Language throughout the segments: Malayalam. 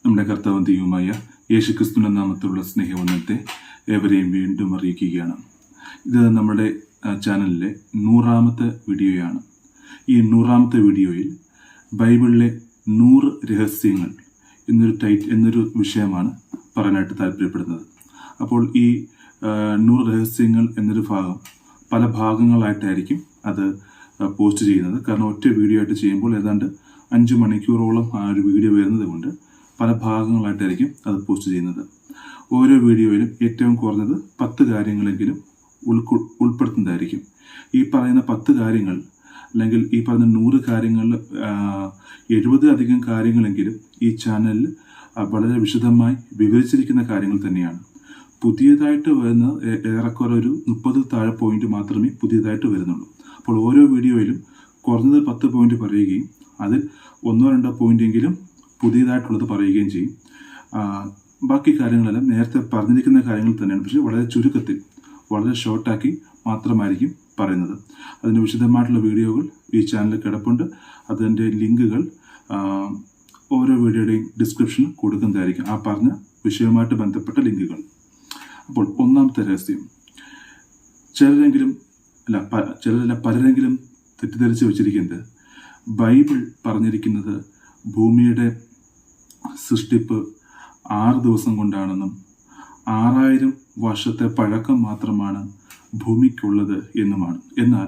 നമ്മുടെ കർത്താവും ദൈവമായ യേശുക്രിസ്തുവിന്റെ നാമത്തിലുള്ള സ്നേഹവന്ദനത്തെ ഏവരെയും വീണ്ടും അറിയിക്കുകയാണ്. ഇത് നമ്മുടെ ചാനലിലെ 100ാമത്തെ വീഡിയോയാണ്. ഈ 100ാമത്തെ വീഡിയോയിൽ ബൈബിളിലെ 100 രഹസ്യങ്ങൾ എന്നൊരു വിഷയമാണ് പറയാനായിട്ട് താല്പര്യപ്പെടുന്നത്. അപ്പോൾ ഈ 100 രഹസ്യങ്ങൾ എന്നൊരു ഭാഗം പല ഭാഗങ്ങളായിട്ടായിരിക്കും അത് പോസ്റ്റ് ചെയ്യുന്നത്. കാരണം ഒറ്റ വീഡിയോ ആയിട്ട് ചെയ്യുമ്പോൾ ഏതാണ്ട് 5 മണിക്കൂറോളം ആ ഒരു വീഡിയോ വരുന്നത് കൊണ്ട് പല ഭാഗങ്ങളായിട്ടായിരിക്കും അത് പോസ്റ്റ് ചെയ്യുന്നത്. ഓരോ വീഡിയോയിലും ഏറ്റവും കുറഞ്ഞത് 10 കാര്യങ്ങളെങ്കിലും ഉൾപ്പെടുത്തുന്നതായിരിക്കും. ഈ പറയുന്ന 10 കാര്യങ്ങൾ അല്ലെങ്കിൽ ഈ പറയുന്ന 100 കാര്യങ്ങളിൽ 70 അധികം കാര്യങ്ങളെങ്കിലും ഈ ചാനലിൽ വളരെ വിശദമായി വിവരിച്ചിരിക്കുന്ന കാര്യങ്ങൾ തന്നെയാണ്. പുതിയതായിട്ട് വരുന്ന ഏറെക്കുറെ ഒരു 30 താഴെ പോയിന്റ് മാത്രമേ പുതിയതായിട്ട് വരുന്നുള്ളൂ. അപ്പോൾ ഓരോ വീഡിയോയിലും കുറഞ്ഞത് 10 പോയിന്റ് പറയുകയും അതിൽ 1-2 പോയിന്റെങ്കിലും പുതിയതായിട്ടുള്ളത് പറയുകയും ചെയ്യും. ബാക്കി കാര്യങ്ങളെല്ലാം നേരത്തെ പറഞ്ഞിരിക്കുന്ന കാര്യങ്ങൾ തന്നെയാണ്, പക്ഷേ വളരെ ചുരുക്കത്തിൽ വളരെ ഷോർട്ടാക്കി മാത്രമായിരിക്കും പറയുന്നത്. അതിന് വിശദമായിട്ടുള്ള വീഡിയോകൾ ഈ ചാനലിൽ കിടപ്പുണ്ട്. അതിൻ്റെ ലിങ്കുകൾ ഓരോ വീഡിയോയുടെയും ഡിസ്ക്രിപ്ഷനിൽ കൊടുക്കുന്നതായിരിക്കും, ആ പറഞ്ഞ വിഷയവുമായിട്ട് ബന്ധപ്പെട്ട ലിങ്കുകൾ. അപ്പോൾ 1ാമത്തെ രഹസ്യം, പലരെങ്കിലും തെറ്റിദ്ധരിച്ച് വെച്ചിരിക്കുന്നത് ബൈബിൾ പറഞ്ഞിരിക്കുന്നത് ഭൂമിയുടെ സൃഷ്ടിപ്പ് 6 ദിവസം കൊണ്ടാണെന്നും 6000 വർഷത്തെ പഴക്കം മാത്രമാണ് ഭൂമിക്കുള്ളത് എന്നുമാണ്. എന്നാൽ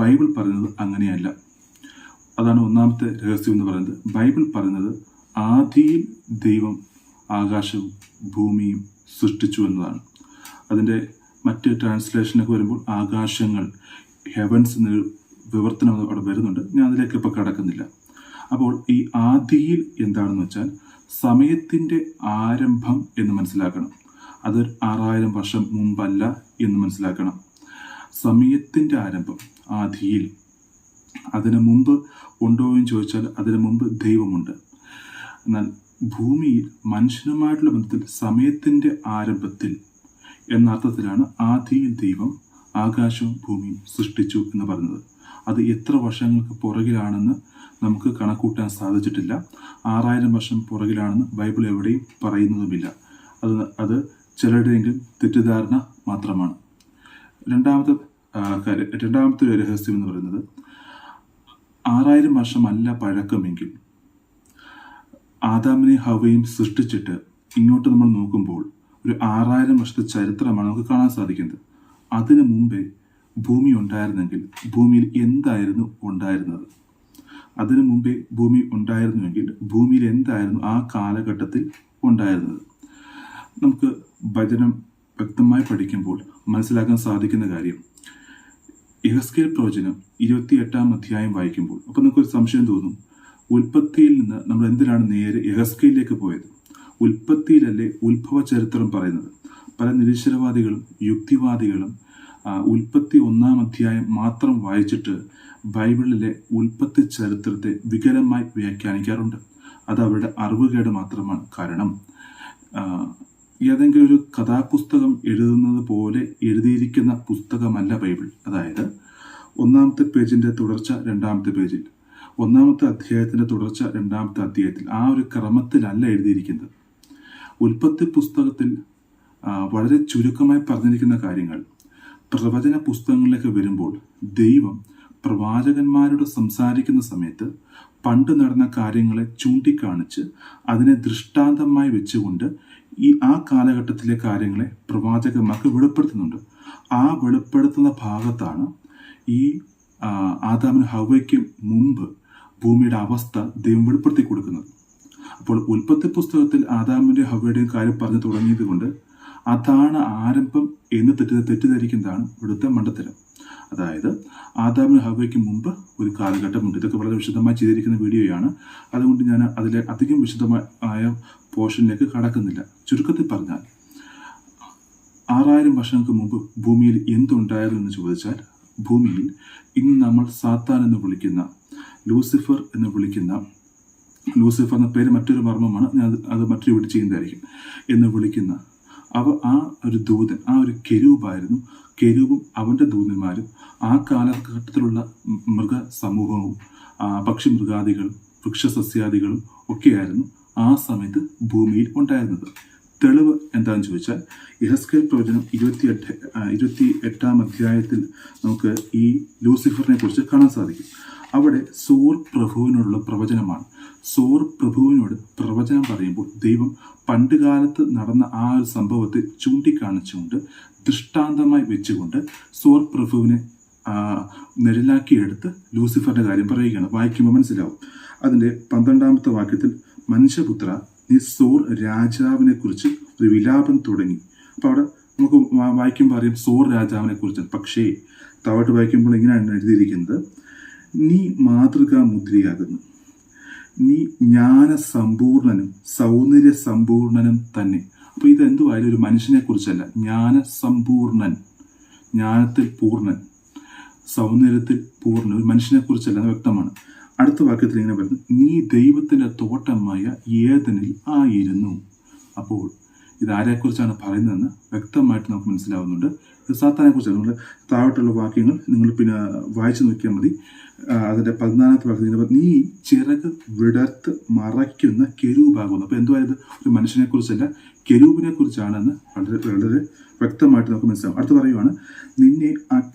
ബൈബിൾ പറയുന്നത് അങ്ങനെയല്ല. അതാണ് 1ാമത്തെ രഹസ്യം എന്ന് പറയുന്നത്. ബൈബിൾ പറയുന്നത് ആദിയിൽ ദൈവം ആകാശവും ഭൂമിയും സൃഷ്ടിച്ചു എന്നതാണ്. അതിൻ്റെ മറ്റ് ട്രാൻസ്ലേഷനൊക്കെ വരുമ്പോൾ ആകാശങ്ങൾ, ഹെവൻസ് എന്നൊരു വിവർത്തനം അവിടെ വരുന്നുണ്ട്. ഞാൻ അതിലേക്ക് ഇപ്പോൾ കടക്കുന്നില്ല. അപ്പോൾ ഈ ആദിയിൽ എന്താണെന്ന് വെച്ചാൽ സമയത്തിൻ്റെ ആരംഭം എന്ന് മനസ്സിലാക്കണം. അത് 6000 വർഷം മുമ്പല്ല എന്ന് മനസ്സിലാക്കണം. സമയത്തിൻ്റെ ആരംഭം ആദിയിൽ. അതിനു മുമ്പ് ഉണ്ടോ എന്ന് ചോദിച്ചാൽ അതിനു മുമ്പ് ദൈവമുണ്ട്. എന്നാൽ ഭൂമിയിൽ മനുഷ്യനുമായിട്ടുള്ള ബന്ധത്തിൽ സമയത്തിൻ്റെ ആരംഭത്തിൽ എന്ന അർത്ഥത്തിലാണ് ആദിയിൽ ദൈവം ആകാശവും ഭൂമിയും സൃഷ്ടിച്ചു എന്ന് പറയുന്നത്. അത് എത്ര വർഷങ്ങൾക്ക് പുറകിലാണെന്ന് നമുക്ക് കണക്കൂട്ടാൻ സാധിച്ചിട്ടില്ല. 6000 വർഷം പുറകിലാണെന്ന് ബൈബിൾ എവിടെയും പറയുന്നതുമില്ല. അത് ചിലരുടെയെങ്കിലും തെറ്റിദ്ധാരണ മാത്രമാണ്. രണ്ടാമത്തെ രഹസ്യം എന്ന് പറയുന്നത് 6000 വർഷമല്ല പഴക്കമെങ്കിൽ ആദാമിനെ ഹവ്വയും സൃഷ്ടിച്ചിട്ട് ഇങ്ങോട്ട് നമ്മൾ നോക്കുമ്പോൾ ഒരു 6000 വർഷത്തെ ചരിത്രമാണ് നമുക്ക് കാണാൻ സാധിക്കുന്നത്. അതിനു മുമ്പേ ഭൂമി ഉണ്ടായിരുന്നെങ്കിൽ ഭൂമിയിൽ എന്തായിരുന്നു ഉണ്ടായിരുന്നത്? അതിനു മുമ്പേ ഭൂമി ഉണ്ടായിരുന്നുവെങ്കിൽ ഭൂമിയിൽ എന്തായിരുന്നു ആ കാലഘട്ടത്തിൽ ഉണ്ടായിരുന്നത്? നമുക്ക് വചനം വ്യക്തമായി പഠിക്കുമ്പോൾ മനസ്സിലാക്കാൻ സാധിക്കുന്ന കാര്യം, യെഹെസ്കേൽ പ്രവചനം 28-ാം അധ്യായം വായിക്കുമ്പോൾ അപ്പോൾ നമുക്കൊരു സംശയം തോന്നും, ഉൽപ്പത്തിയിൽ നിന്ന് നമ്മൾ എന്തിനാണ് നേരെ യെഹെസ്കേലിലേക്ക് പോയത്? ഉൽപ്പത്തിയിലല്ലേ ഉത്ഭവ ചരിത്രം പറയുന്നത്? പല നിരീശ്വരവാദികളും യുക്തിവാദികളും ഉൽപ്പത്തി 1-ാം അധ്യായം മാത്രം വായിച്ചിട്ട് ബൈബിളിലെ ഉൽപ്പത്തി ചരിത്രത്തെ വികലമായി വ്യാഖ്യാനിക്കാറുണ്ട്. അത് അവരുടെ അറിവുകേട് മാത്രമാണ്. കാരണം ഏതെങ്കിലും ഒരു കഥാപുസ്തകം എഴുതുന്നത് പോലെ എഴുതിയിരിക്കുന്ന പുസ്തകമല്ല ബൈബിൾ. അതായത് 1-ാമത്തെ പേജിന്റെ തുടർച്ച 2-ാമത്തെ പേജിൽ, 1-ാമത്തെ അധ്യായത്തിന്റെ തുടർച്ച 2-ാമത്തെ അധ്യായത്തിൽ, ആ ഒരു ക്രമത്തിലല്ല എഴുതിയിരിക്കുന്നത്. ഉൽപ്പത്തി പുസ്തകത്തിൽ വളരെ ചുരുക്കമായി പറഞ്ഞിരിക്കുന്ന കാര്യങ്ങൾ പ്രവചന പുസ്തകങ്ങളിലേക്ക് വരുമ്പോൾ ദൈവം പ്രവാചകന്മാരോട് സംസാരിക്കുന്ന സമയത്ത് പണ്ട് നടന്ന കാര്യങ്ങളെ ചൂണ്ടിക്കാണിച്ച് അതിനെ ദൃഷ്ടാന്തമായി വെച്ചുകൊണ്ട് ആ കാലഘട്ടത്തിലെ കാര്യങ്ങളെ പ്രവാചകന്മാർക്ക് വെളിപ്പെടുത്തുന്നുണ്ട്. ആ വെളിപ്പെടുത്തുന്ന ഭാഗത്താണ് ഈ ആദാമിനും ഹവ്വയ്ക്കും മുമ്പ് ഭൂമിയുടെ അവസ്ഥ ദൈവം വെളിപ്പെടുത്തി കൊടുക്കുന്നത്. അപ്പോൾ ഉൽപ്പത്തി പുസ്തകത്തിൽ ആദാമിന്റെ ഹവ്വയുടെയും കാര്യം പറഞ്ഞു തുടങ്ങിയത് കൊണ്ട് അതാണ് ആരംഭം എന്ന് തെറ്റിദ്ധരിക്കുന്നതാണ് ഇവിടുത്തെ മണ്ടത്തരം. അതായത് ആദാമിനും ഹവ്വയ്ക്കും മുമ്പ് ഒരു കാലഘട്ടമുണ്ട്. ഇതൊക്കെ വളരെ വിശദമായി ചെയ്തിരിക്കുന്ന വീഡിയോയാണ്. അതുകൊണ്ട് ഞാൻ അതിലെ അധികം വിശദമായ പോർഷനിലേക്ക് കടക്കുന്നില്ല. ചുരുക്കത്തിൽ പറഞ്ഞാൽ 6000 വർഷങ്ങൾക്ക് മുമ്പ് ഭൂമിയിൽ എന്തുണ്ടായിരുന്നു എന്ന് ചോദിച്ചാൽ, ഭൂമിയിൽ ഇന്ന് നമ്മൾ സാത്താൻ എന്ന് വിളിക്കുന്ന, ലൂസിഫർ എന്ന് വിളിക്കുന്ന, ലൂസിഫർ എന്ന പേര് മറ്റൊരു മർമ്മമാണ്, ഞാൻ അത് മറ്റൊരു വീട് ചെയ്യുന്നതായിരിക്കും, എന്ന് വിളിക്കുന്ന ആ ഒരു ദൂതൻ, ആ ഒരു കെരൂബായിരുന്നു. കെരൂബും അവൻ്റെ ദൂതന്മാരും ആ കാലഘട്ടത്തിലുള്ള മൃഗ സമൂഹവും പക്ഷിമൃഗാദികളും വൃക്ഷസസ്യാദികളും ഒക്കെയായിരുന്നു ആ സമയത്ത് ഭൂമിയിൽ ഉണ്ടായിരുന്നത്. തെളിവ് എന്താണെന്ന് ചോദിച്ചാൽ യെഹെസ്കേൽ പ്രവചനം 28-ാം അധ്യായത്തിൽ നമുക്ക് ഈ ലൂസിഫറിനെ കുറിച്ച് കാണാൻ സാധിക്കും. അവിടെ സോർ പ്രഭുവിനോടുള്ള പ്രവചനമാണ്. സോർ പ്രഭുവിനോട് പ്രവചനം പറയുമ്പോൾ ദൈവം പണ്ടുകാലത്ത് നടന്ന ആ ഒരു സംഭവത്തെ ചൂണ്ടിക്കാണിച്ചുകൊണ്ട് ദൃഷ്ടാന്തമായി വെച്ചുകൊണ്ട് സോർ പ്രഭുവിനെ നിഴലാക്കിയെടുത്ത് ലൂസിഫറിന്റെ കാര്യം പറയുകയാണ്. വായിക്കുമ്പോൾ മനസ്സിലാവും. അതിൻ്റെ 12-ാമത്തെ വാക്യത്തിൽ, മനുഷ്യപുത്ര, നീ സോർ രാജാവിനെ കുറിച്ച് ഒരു വിലാപം തുടങ്ങി. അപ്പോൾ അവിടെ നമുക്ക് വായിക്കുമ്പോൾ അറിയാം സോർ രാജാവിനെ കുറിച്ച്. പക്ഷേ താഴോട്ട് വായിക്കുമ്പോൾ ഇങ്ങനെയാണ് എഴുതിയിരിക്കുന്നത്, നീ മാതൃകാ മുദ്രയാകുന്നു, നീ ജ്ഞാനസമ്പൂർണനും സൗന്ദര്യ സമ്പൂർണനും തന്നെ. അപ്പോൾ ഇതെന്തുവായാലും ഒരു മനുഷ്യനെ കുറിച്ചല്ല, ജ്ഞാനസമ്പൂർണൻ, ജ്ഞാനത്തിൽ പൂർണ്ണൻ, സൗന്ദര്യത്തിൽ പൂർണ്ണൻ, ഒരു മനുഷ്യനെ കുറിച്ചല്ല എന്ന് വ്യക്തമാണ്. അടുത്ത വാക്യത്തിൽ ഇങ്ങനെ പറയുന്നു, നീ ദൈവത്തിന്റെ തോട്ടമായ ഏദനിൽ ആയിരുന്നു. അപ്പോൾ ഇതാരെക്കുറിച്ചാണ് പറയുന്നതെന്ന് വ്യക്തമായിട്ട് നമുക്ക് മനസ്സിലാവുന്നുണ്ട്. ഇത് സാത്താനെ കുറിച്ചാണ്. നമ്മൾ താഴോട്ടുള്ള വാക്യങ്ങൾ നിങ്ങൾ പിന്നെ വായിച്ചു നോക്കിയാൽ മതി. അതിൻ്റെ 14-ാമത്തെ വാക്യത്തിൽ നീ ചിറക് വിടർത്ത് മറയ്ക്കുന്ന കെരൂബാകുന്നു. അപ്പോൾ എന്തുവായത് ഒരു മനുഷ്യനെ കുറിച്ചല്ല, കെരൂബിനെ കുറിച്ചാണെന്ന് വളരെ വളരെ വ്യക്തമായിട്ട് നമുക്ക് മനസ്സിലാവും. അടുത്ത് പറയുവാണ്, നിന്നെ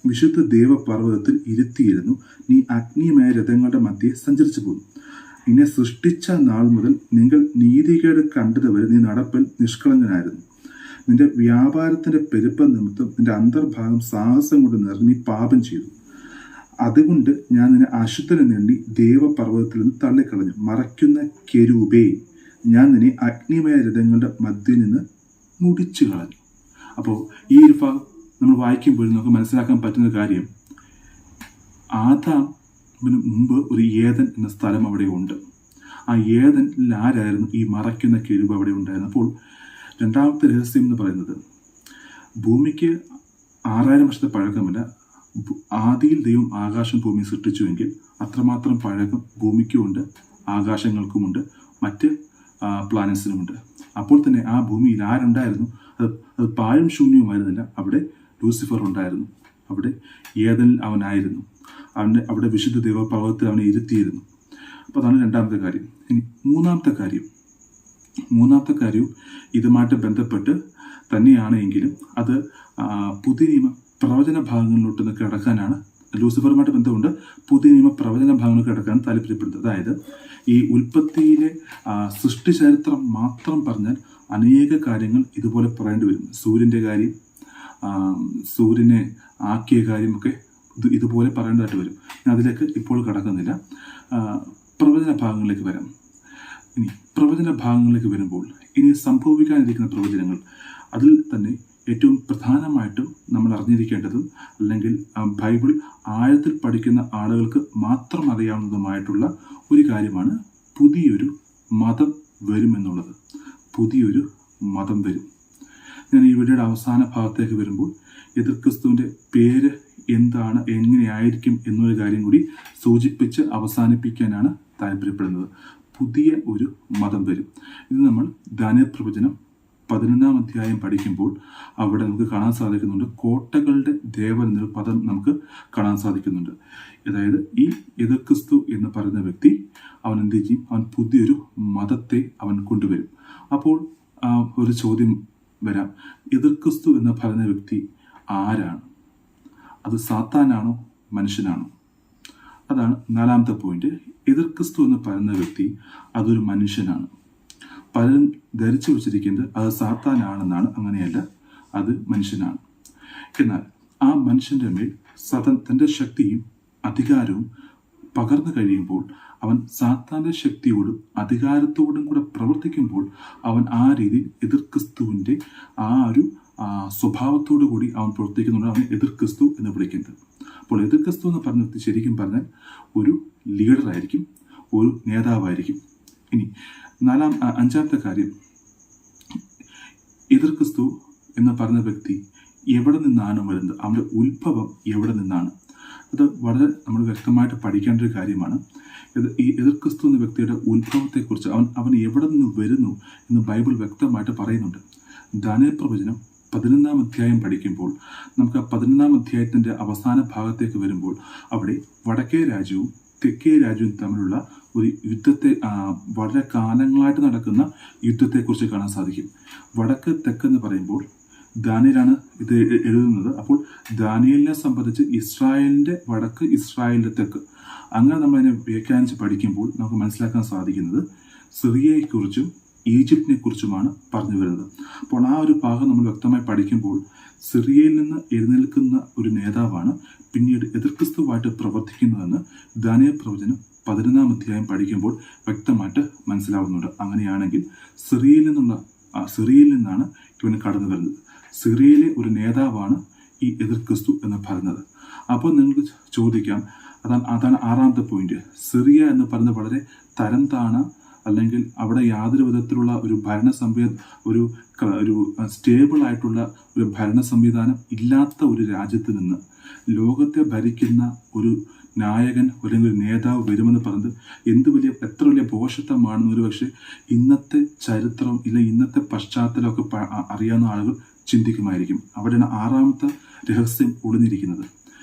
വിശുദ്ധ ദേവപർവ്വതത്തിൽ ഇരുത്തിയിരുന്നു, നീ അഗ്നിമയ രഥങ്ങളുടെ മധ്യേ സഞ്ചരിച്ചു പോകുന്നു. നിന്നെ സൃഷ്ടിച്ച നാൾ മുതൽ നിങ്ങൾ നീതികേട് കണ്ടതുവരെ നീ നടപ്പിൽ നിഷ്കളങ്കനായിരുന്നു. നിന്റെ വ്യാപാരത്തിന്റെ പെരുപ്പ നിമിത്തം നിന്റെ അന്തർഭാഗം സാഹസം കൊണ്ട് നിറഞ്ഞ് നീ പാപം ചെയ്തു. അതുകൊണ്ട് ഞാൻ നിന്നെ അശുദ്ധനെ നേടി ദേവപർവ്വതത്തിൽ നിന്ന് തള്ളിക്കളഞ്ഞു. മറയ്ക്കുന്ന കെരൂബേ, ഞാൻ നിന്നെ അഗ്നിമയ രഥങ്ങളുടെ മധ്യയിൽ നിന്ന് മുടിച്ചു കളഞ്ഞു. അപ്പോൾ ഈ ഒരു ഭാഗം നമ്മൾ വായിക്കുമ്പോഴും നമുക്ക് മനസ്സിലാക്കാൻ പറ്റുന്ന കാര്യം, ആദാമിന് മുമ്പ് ഒരു ഏദൻ എന്ന സ്ഥലം അവിടെ ഉണ്ട്. ആ ഏദനിൽ ആരായിരുന്നു ഈ മറയ്ക്കുന്ന കെരൂബ് അവിടെ ഉണ്ടായിരുന്നു. അപ്പോൾ രണ്ടാമത്തെ രഹസ്യം എന്ന് പറയുന്നത്, ഭൂമിക്ക് 6000 വർഷത്തെ പഴക്കമില്ല. ആദിയിൽ ദൈവം ആകാശം ഭൂമി സൃഷ്ടിച്ചുവെങ്കിൽ അത്രമാത്രം പഴക്കം ഭൂമിക്കുമുണ്ട്, ആകാശങ്ങൾക്കുമുണ്ട്, മറ്റ് പ്ലാനറ്റ്സിനുമുണ്ട്. അപ്പോൾ തന്നെ ആ ഭൂമിയിൽ ആരുണ്ടായിരുന്നു? അത് പാഴും ശൂന്യവുമായിരുന്നില്ല. അവിടെ ലൂസിഫർ ഉണ്ടായിരുന്നു. അവിടെ ഏദനിൽ അവനായിരുന്നു. അവിടെ വിശുദ്ധ ദേവപർവ്വതത്തിൽ അവനെ ഇരുത്തിയിരുന്നു. അപ്പോൾ അതാണ് രണ്ടാമത്തെ കാര്യം. ഇനി മൂന്നാമത്തെ കാര്യവും ഇതുമായിട്ട് ബന്ധപ്പെട്ട് തന്നെയാണ് എങ്കിലും അത് പുതിയ നിയമ പ്രവചന ഭാഗങ്ങളിലോട്ട് കിടക്കാനാണ്, ലൂസിഫറുമായിട്ട് ബന്ധമുണ്ട്, പുതിയ നിയമ പ്രവചന ഭാഗങ്ങളിൽ കിടക്കാൻ താല്പര്യപ്പെടുന്നത്. അതായത് ഈ ഉൽപ്പത്തിയിലെ സൃഷ്ടി ചരിത്രം മാത്രം പറഞ്ഞാൽ അനേക കാര്യങ്ങൾ ഇതുപോലെ പറയേണ്ടി വരും. സൂര്യൻ്റെ കാര്യം, സൂര്യനെ ആക്കിയ കാര്യമൊക്കെ ഇതുപോലെ പറയേണ്ടതായിട്ട് വരും. ഞാൻ അതിലേക്ക് ഇപ്പോൾ കടക്കുന്നില്ല. പ്രവചന ഭാഗങ്ങളിലേക്ക് വരാം. ഇനി പ്രവചന ഭാഗങ്ങളിലേക്ക് വരുമ്പോൾ ഇനി സംഭവിക്കാനിരിക്കുന്ന പ്രവചനങ്ങൾ, അതിൽ തന്നെ ഏറ്റവും പ്രധാനമായിട്ടും നമ്മൾ അറിഞ്ഞിരിക്കേണ്ടതും അല്ലെങ്കിൽ ബൈബിൾ ആഴത്തിൽ പഠിക്കുന്ന ആളുകൾക്ക് മാത്രം അറിയാവുന്നതുമായിട്ടുള്ള ഒരു കാര്യമാണ് പുതിയൊരു മതം വരുമെന്നുള്ളത്. പുതിയൊരു മതം വരും. ഞാൻ ഈ വീഡിയോയുടെ അവസാന ഭാഗത്തേക്ക് വരുമ്പോൾ എതിർക്രിസ്തുവിൻ്റെ പേര് എന്താണ്, എങ്ങനെയായിരിക്കും എന്നൊരു കാര്യം കൂടി സൂചിപ്പിച്ച് അവസാനിപ്പിക്കാനാണ് താല്പര്യപ്പെടുന്നത്. പുതിയ ഒരു മതം വരും. ഇത് നമ്മൾ ദാനിയേൽ പ്രവചനം 11-ാം അധ്യായം പഠിക്കുമ്പോൾ അവിടെ നമുക്ക് കാണാൻ സാധിക്കുന്നുണ്ട്. കോട്ടകളുടെ ദേവൻ എന്നൊരു പദം നമുക്ക് കാണാൻ സാധിക്കുന്നുണ്ട്. അതായത് ഈ എതിർക്രിസ്തു എന്ന് പറയുന്ന വ്യക്തി അവൻ എന്ത് ചെയ്യും? അവൻ പുതിയൊരു മതത്തെ അവൻ കൊണ്ടുവരും. അപ്പോൾ ഒരു ചോദ്യം വരാം, എതിർക്രിസ്തു എന്ന് പറയുന്ന വ്യക്തി ആരാണ്? അത് സാത്താനാണോ മനുഷ്യനാണോ? അതാണ് 4-ാമത്തെ പോയിന്റ്. എതിർക്രിസ്തു എന്ന് പറയുന്ന വ്യക്തി അതൊരു മനുഷ്യനാണ്. പലരും ധരിച്ചു വച്ചിരിക്കുന്നത് അത് സാത്താനാണെന്നാണ്. അങ്ങനെയല്ല, അത് മനുഷ്യനാണ്. എന്നാൽ ആ മനുഷ്യന്റെ മേൽ തൻ്റെ ശക്തിയും അധികാരവും പകർന്നു കഴിയുമ്പോൾ അവൻ സാത്താന്റെ ശക്തിയോടും അധികാരത്തോടും കൂടെ പ്രവർത്തിക്കുമ്പോൾ അവൻ ആ രീതിയിൽ എതിർക്രിസ്തുവിൻ്റെ ആ ഒരു സ്വഭാവത്തോടു കൂടി അവൻ പ്രവർത്തിക്കുന്നുണ്ട്. അവൻ എതിർക്രിസ്തു എന്ന് വിളിക്കുന്നത്. അപ്പോൾ എതിർക്രിസ്തു എന്ന് പറഞ്ഞ വ്യക്തി ശരിക്കും പറഞ്ഞാൽ ഒരു ലീഡറായിരിക്കും, ഒരു നേതാവായിരിക്കും. ഇനി 5-ാമത്തെ കാര്യം, എതിർക്രിസ്തു എന്ന് പറഞ്ഞ വ്യക്തി എവിടെ നിന്നാണ് വരുന്നത്? അവൻ്റെ ഉത്ഭവം എവിടെ നിന്നാണ്? അത് വളരെ നമ്മൾ വ്യക്തമായിട്ട് പഠിക്കേണ്ട ഒരു കാര്യമാണ്. ഈ എതിർക്രിസ്തു എന്ന വ്യക്തിയുടെ ഉത്ഭവത്തെക്കുറിച്ച് അവൻ എവിടെ നിന്ന് വരുന്നു എന്ന് ബൈബിൾ വ്യക്തമായിട്ട് പറയുന്നുണ്ട്. ദാനിയേൽ പ്രവചനം 11-ാം അധ്യായം പഠിക്കുമ്പോൾ നമുക്ക് ആ 11-ാം അധ്യായത്തിൻ്റെ അവസാന ഭാഗത്തേക്ക് വരുമ്പോൾ അവിടെ വടക്കേ രാജ്യവും തെക്കേ രാജ്യവും തമ്മിലുള്ള ഒരു യുദ്ധത്തെ, വളരെ കാലങ്ങളായിട്ട് നടക്കുന്ന യുദ്ധത്തെക്കുറിച്ച് കാണാൻ സാധിക്കും. വടക്ക് തെക്കെന്ന് പറയുമ്പോൾ ദാനിയേലാണ് ഇത് എഴുതുന്നത്. അപ്പോൾ ദാനിയേലിനെ സംബന്ധിച്ച് ഇസ്രായേലിൻ്റെ വടക്ക്, ഇസ്രായേലിൻ്റെ തെക്ക്, അങ്ങനെ നമ്മളതിനെ വ്യാഖ്യാനിച്ച് പഠിക്കുമ്പോൾ നമുക്ക് മനസ്സിലാക്കാൻ സാധിക്കുന്നത് സിറിയയെക്കുറിച്ചും ഈജിപ്തിനെ കുറിച്ചുമാണ് പറഞ്ഞു വരുന്നത്. അപ്പോൾ ആ ഒരു ഭാഗം നമ്മൾ വ്യക്തമായി പഠിക്കുമ്പോൾ സിറിയയിൽ നിന്ന് എഴുന്നേൽക്കുന്ന ഒരു നേതാവാണ് പിന്നീട് എതിർക്രിസ്തുവായിട്ട് പ്രവർത്തിക്കുന്നതെന്ന് ദാനിയേൽ പ്രവചനം 11-ാം അധ്യായം പഠിക്കുമ്പോൾ വ്യക്തമായിട്ട് മനസ്സിലാവുന്നുണ്ട്. അങ്ങനെയാണെങ്കിൽ സിറിയയിൽ നിന്നാണ് ഇവന് കടന്നു വരുന്നത്. സിറിയയിലെ ഒരു നേതാവാണ് ഈ എതിർക്രിസ്തു എന്ന് പറയുന്നത്. അപ്പോൾ നിങ്ങൾക്ക് ചോദിക്കാം, അതാണ് 6ാമത്തെ പോയിന്റ്. സിറിയ എന്ന് പറയുന്നത് വളരെ തരം താണ, അല്ലെങ്കിൽ അവിടെ യാതൊരു വിധത്തിലുള്ള ഒരു ഒരു സ്റ്റേബിൾ ആയിട്ടുള്ള ഒരു ഭരണ സംവിധാനം ഇല്ലാത്ത ഒരു രാജ്യത്ത് നിന്ന് ലോകത്തെ ഭരിക്കുന്ന ഒരു നായകൻ അല്ലെങ്കിൽ ഒരു നേതാവ് വരുമെന്ന് പറഞ്ഞത് എത്ര വലിയ ഭോഷത്വമാണെന്ന് ഒരു പക്ഷേ ഇന്നത്തെ ചരിത്രം ഇല്ലെങ്കിൽ ഇന്നത്തെ പശ്ചാത്തലമൊക്കെ അറിയാവുന്ന ആളുകൾ ചിന്തിക്കുമായിരിക്കും. അവിടെയാണ് 6ാമത്തെ രഹസ്യം ഒളിഞ്ഞിരിക്കുന്നത്.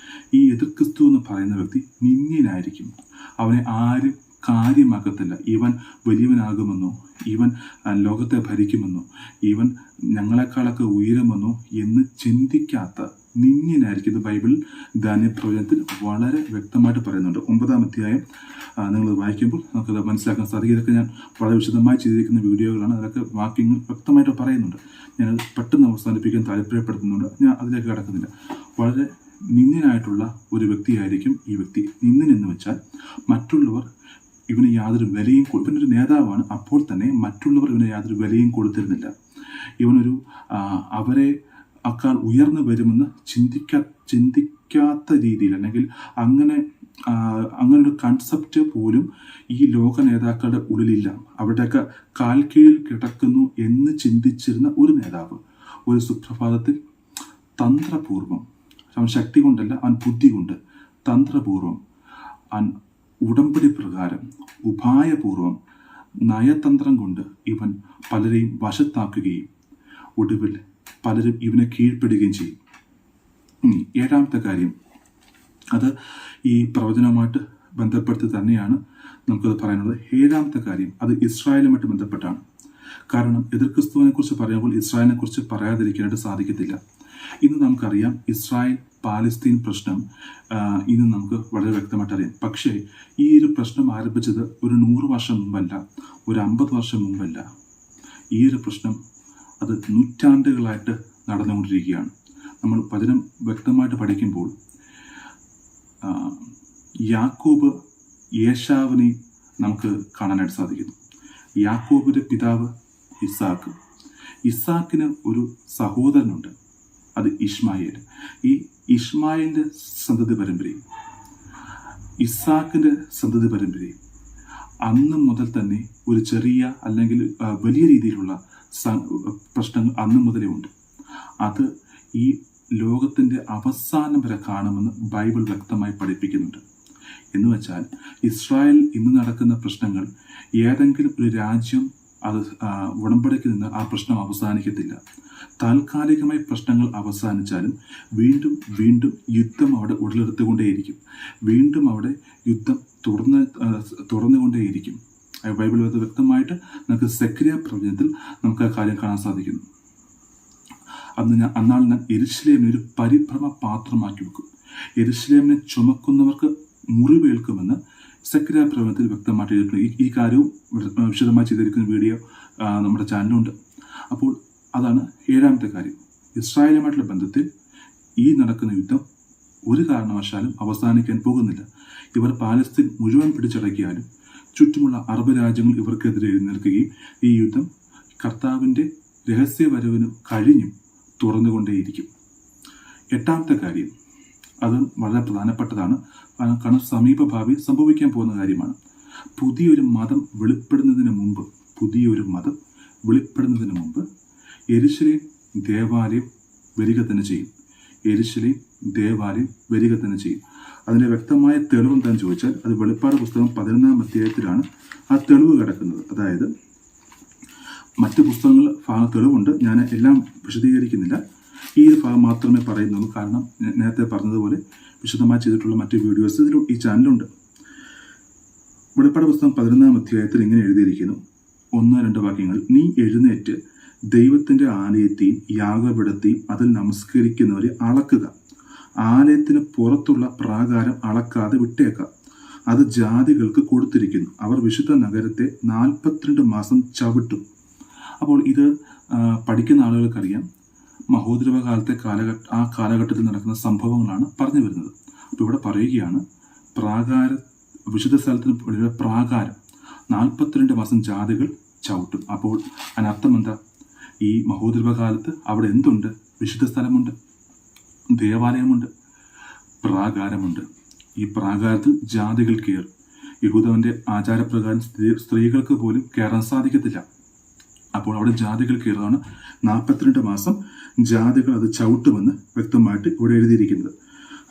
ഈ എതിർക്രിസ്തു എന്ന് പറയുന്ന വ്യക്തി നിന്ദ്യനായിരിക്കും. അവനെ ആരും കാര്യമാക്കത്തില്ല. ഇവൻ വലിയവനാകുമെന്നോ, ഇവൻ ലോകത്തെ ഭരിക്കുമെന്നോ, ഇവൻ ഞങ്ങളെക്കാളൊക്കെ ഉയരുമെന്നോ എന്ന് ചിന്തിക്കാത്ത നിന്ദ്യനായിരിക്കും. ഇത് ബൈബിളിൽ ദാനിയേൽ പ്രവചനത്തിൽ വളരെ വ്യക്തമായിട്ട് പറയുന്നുണ്ട്. 9-ാം അധ്യായം നിങ്ങൾ വായിക്കുമ്പോൾ നമുക്കത് മനസ്സിലാക്കാൻ സാധിക്കും. ഇതൊക്കെ ഞാൻ വളരെ വിശദമായി ചെയ്തിരിക്കുന്ന വീഡിയോകളാണ്. അതൊക്കെ വാക്യങ്ങൾ വ്യക്തമായിട്ട് പറയുന്നുണ്ട്. ഞാനത് പെട്ടെന്ന് അവസാനിപ്പിക്കാൻ താല്പര്യപ്പെടുത്തുന്നുണ്ട്. ഞാൻ അതിലേക്ക് കടക്കുന്നില്ല. വളരെ നിന്ദ്യനായിട്ടുള്ള ഒരു വ്യക്തിയായിരിക്കും ഈ വ്യക്തി. നിന്ദ്യൻ എന്ന് വെച്ചാൽ മറ്റുള്ളവർ ഇവന് യാതൊരു വിലയും, ഇവനൊരു നേതാവാണ്, അപ്പോൾ തന്നെ മറ്റുള്ളവർ ഇവന് യാതൊരു വിലയും കൊടുത്തിരുന്നില്ല. ഇവനൊരു അവരെ അക്കാൾ ഉയർന്നു വരുമെന്ന് ചിന്തിക്കാത്ത രീതിയിൽ, അല്ലെങ്കിൽ അങ്ങനൊരു കൺസെപ്റ്റ് പോലും ഈ ലോക നേതാക്കളുടെ ഉള്ളിലില്ല. അവരുടെയൊക്കെ കാൽ കീഴിൽ കിടക്കുന്നു എന്ന് ചിന്തിച്ചിരുന്ന ഒരു നേതാവ് ഒരു സുപ്രഭാതത്തിൽ തന്ത്രപൂർവം, അവൻ ശക്തി കൊണ്ടല്ല, അവൻ ബുദ്ധി കൊണ്ട് തന്ത്രപൂർവം, ഉടമ്പടി പ്രകാരം, ഉപായപൂർവം, നയതന്ത്രം കൊണ്ട് ഇവൻ പലരെയും വശത്താക്കുകയും ഒടുവിൽ പലരും ഇവനെ കീഴ്പ്പെടുകയും ചെയ്യും. 7ാമത്തെ കാര്യം, അത് ഈ പ്രവചനവുമായിട്ട് ബന്ധപ്പെടുത്തി തന്നെയാണ് നമുക്കത് പറയാനുള്ളത്. 7ാമത്തെ കാര്യം അത് ഇസ്രായേലുമായിട്ട് ബന്ധപ്പെട്ടാണ്. കാരണം എതിർക്രിസ്തുവിനെ കുറിച്ച് പറയുമ്പോൾ ഇസ്രായേലിനെ കുറിച്ച് പറയാതിരിക്കാനായിട്ട് സാധിക്കത്തില്ല. ഇന്ന് നമുക്കറിയാം ഇസ്രായേൽ പാലസ്തീൻ പ്രശ്നം ഇന്ന് നമുക്ക് വളരെ വ്യക്തമായിട്ട് അറിയാം. പക്ഷേ ഈ ഒരു പ്രശ്നം ആരംഭിച്ചത് ഒരു 100 വർഷം മുമ്പല്ല, ഒരു 50 വർഷം മുമ്പല്ല. ഈ ഒരു പ്രശ്നം അത് നൂറ്റാണ്ടുകളായിട്ട് നടന്നുകൊണ്ടിരിക്കുകയാണ്. നമ്മൾ വചനം വ്യക്തമായിട്ട് പഠിക്കുമ്പോൾ യാക്കോബ് ഏശാവിനെ നമുക്ക് കാണാനായിട്ട് സാധിക്കുന്നു. യാക്കോബിൻ്റെ പിതാവ് ഇസാക്ക്. ഇസാക്കിന് ഒരു സഹോദരനുണ്ട്, അത് ഇഷ്മായേൽ. ഈ ഇഷ്മായേലിൻ്റെ സന്തതി പരമ്പരയും ഇസാക്കിൻ്റെ സന്തതി പരമ്പരയും അന്ന് മുതൽ തന്നെ ഒരു ചെറിയ അല്ലെങ്കിൽ വലിയ രീതിയിലുള്ള പ്രശ്നങ്ങൾ അന്ന് മുതലേ ഉണ്ട്. അത് ഈ ലോകത്തിൻ്റെ അവസാനം വരെ കാണുമെന്ന് ബൈബിൾ വ്യക്തമായി പഠിപ്പിക്കുന്നുണ്ട്. എന്ന് വെച്ചാൽ ഇസ്രായേൽ ഇന്ന് നടക്കുന്ന പ്രശ്നങ്ങൾ ഏതെങ്കിലും ഒരു രാജ്യം അത് ഉടമ്പടിക്ക് നിന്ന് ആ പ്രശ്നം അവസാനിക്കത്തില്ല. താൽക്കാലികമായി പ്രശ്നങ്ങൾ അവസാനിച്ചാലും വീണ്ടും വീണ്ടും യുദ്ധം അവിടെ ഉടലെടുത്തുകൊണ്ടേയിരിക്കും. വീണ്ടും അവിടെ യുദ്ധം തുറന്നുകൊണ്ടേയിരിക്കും. ബൈബിൾ വ്യക്തമായിട്ട് നമുക്ക് സെഖര്യാ പ്രവചനത്തിൽ നമുക്ക് ആ കാര്യം കാണാൻ സാധിക്കുന്നു. അന്നാൾ ഞാൻ യെരൂശലേമിനെ ഒരു പരിഭ്രമ പാത്രമാക്കി വെക്കും, യെരൂശലേമിനെ ചുമക്കുന്നവർക്ക് മുറിവേൽക്കുമെന്ന് സെഖര്യാ പ്രവചനത്തിൽ വ്യക്തമായിട്ട് എഴുതിയിട്ടുണ്ട്. ഈ കാര്യവും വിശദമായി ചെയ്തിരിക്കുന്ന വീഡിയോ നമ്മുടെ ചാനലുണ്ട്. അപ്പോൾ അതാണ് 7ാമത്തെ കാര്യം. ഇസ്രായേലുമായിട്ടുള്ള ബന്ധത്തിൽ ഈ നടക്കുന്ന യുദ്ധം ഒരു കാരണവശാലും അവസാനിക്കാൻ പോകുന്നില്ല. ഇവർ പാലസ്തീൻ മുഴുവൻ പിടിച്ചടക്കിയാലും ചുറ്റുമുള്ള അറബ് രാജ്യങ്ങൾ ഇവർക്കെതിരെ എഴുന്നേൽക്കുകയും ഈ യുദ്ധം കർത്താവിൻ്റെ രഹസ്യവരവിന് കഴിഞ്ഞും തുറന്നുകൊണ്ടേയിരിക്കും. 8ാമത്തെ കാര്യം അത് വളരെ പ്രധാനപ്പെട്ടതാണ്. കാരണം സമീപഭാവി സംഭവിക്കാൻ പോകുന്ന കാര്യമാണ്. പുതിയൊരു മതം വെളിപ്പെടുന്നതിന് മുമ്പ് യെരൂശലേം ദേവാലയം വരിക തന്നെ ചെയ്യും. അതിൻ്റെ വ്യക്തമായ തെളിവ് എന്താണെന്ന് ചോദിച്ചാൽ അത് വെളിപ്പാട് പുസ്തകം 11-ാം അധ്യായത്തിലാണ് ആ തെളിവ് കിടക്കുന്നത്. അതായത് മറ്റ് പുസ്തകങ്ങൾ ഭാഗം തെളിവുണ്ട്, ഞാൻ എല്ലാം വിശദീകരിക്കുന്നില്ല. ഈ ഒരു ഭാഗം മാത്രമേ പറയുന്നുള്ളൂ. കാരണം നേരത്തെ പറഞ്ഞതുപോലെ വിശദമായി ചെയ്തിട്ടുള്ള മറ്റ് വീഡിയോസ് ഈ ചാനലുണ്ട്. വെളിപ്പാട് പുസ്തകം 11-ാം അധ്യായത്തിൽ ഇങ്ങനെ എഴുതിയിരിക്കുന്നു, 1-2 വാക്യങ്ങൾ. നീ എഴുന്നേറ്റ് ദൈവത്തിന്റെ ആലയത്തെയും യാഗപീഠത്തെയും അതിൽ നമസ്കരിക്കുന്നവരെ അളക്കുക. ആലയത്തിന് പുറത്തുള്ള പ്രാകാരം അളക്കാതെ വിട്ടേക്കാം. അത് ജാതികൾക്ക് കൊടുത്തിരിക്കുന്നു. അവർ വിശുദ്ധ നഗരത്തെ 42 മാസം ചവിട്ടും. അപ്പോൾ ഇത് പഠിക്കുന്ന ആളുകൾക്കറിയാം, മഹോദ്രവ കാലത്തെ ആ കാലഘട്ടത്തിൽ നടക്കുന്ന സംഭവങ്ങളാണ് പറഞ്ഞു വരുന്നത്. അപ്പോൾ ഇവിടെ പറയുകയാണ്, വിശുദ്ധ സ്ഥലത്തിന് പ്രാകാരം 42 മാസം ജാതികൾ ചവിട്ടും. അപ്പോൾ അതിനർത്ഥം എന്താ? ഈ മഹോദ്രവ കാലത്ത് അവിടെ എന്തുണ്ട്? വിശുദ്ധ സ്ഥലമുണ്ട്, ദേവാലയമുണ്ട്, പ്രാകാരമുണ്ട്. ഈ പ്രാകാരത്തിൽ ജാതികൾ കയറും. യഹൂദവന്റെ ആചാരപ്രകാരം സ്ത്രീകൾക്ക് പോലും കയറാൻ സാധിക്കത്തില്ല. അപ്പോൾ അവിടെ ജാതികൾ കയറുകയാണ്. 42 മാസം ജാതികൾ അത് ചവിട്ടുമെന്ന് വ്യക്തമായിട്ട് ഇവിടെ എഴുതിയിരിക്കുന്നത്.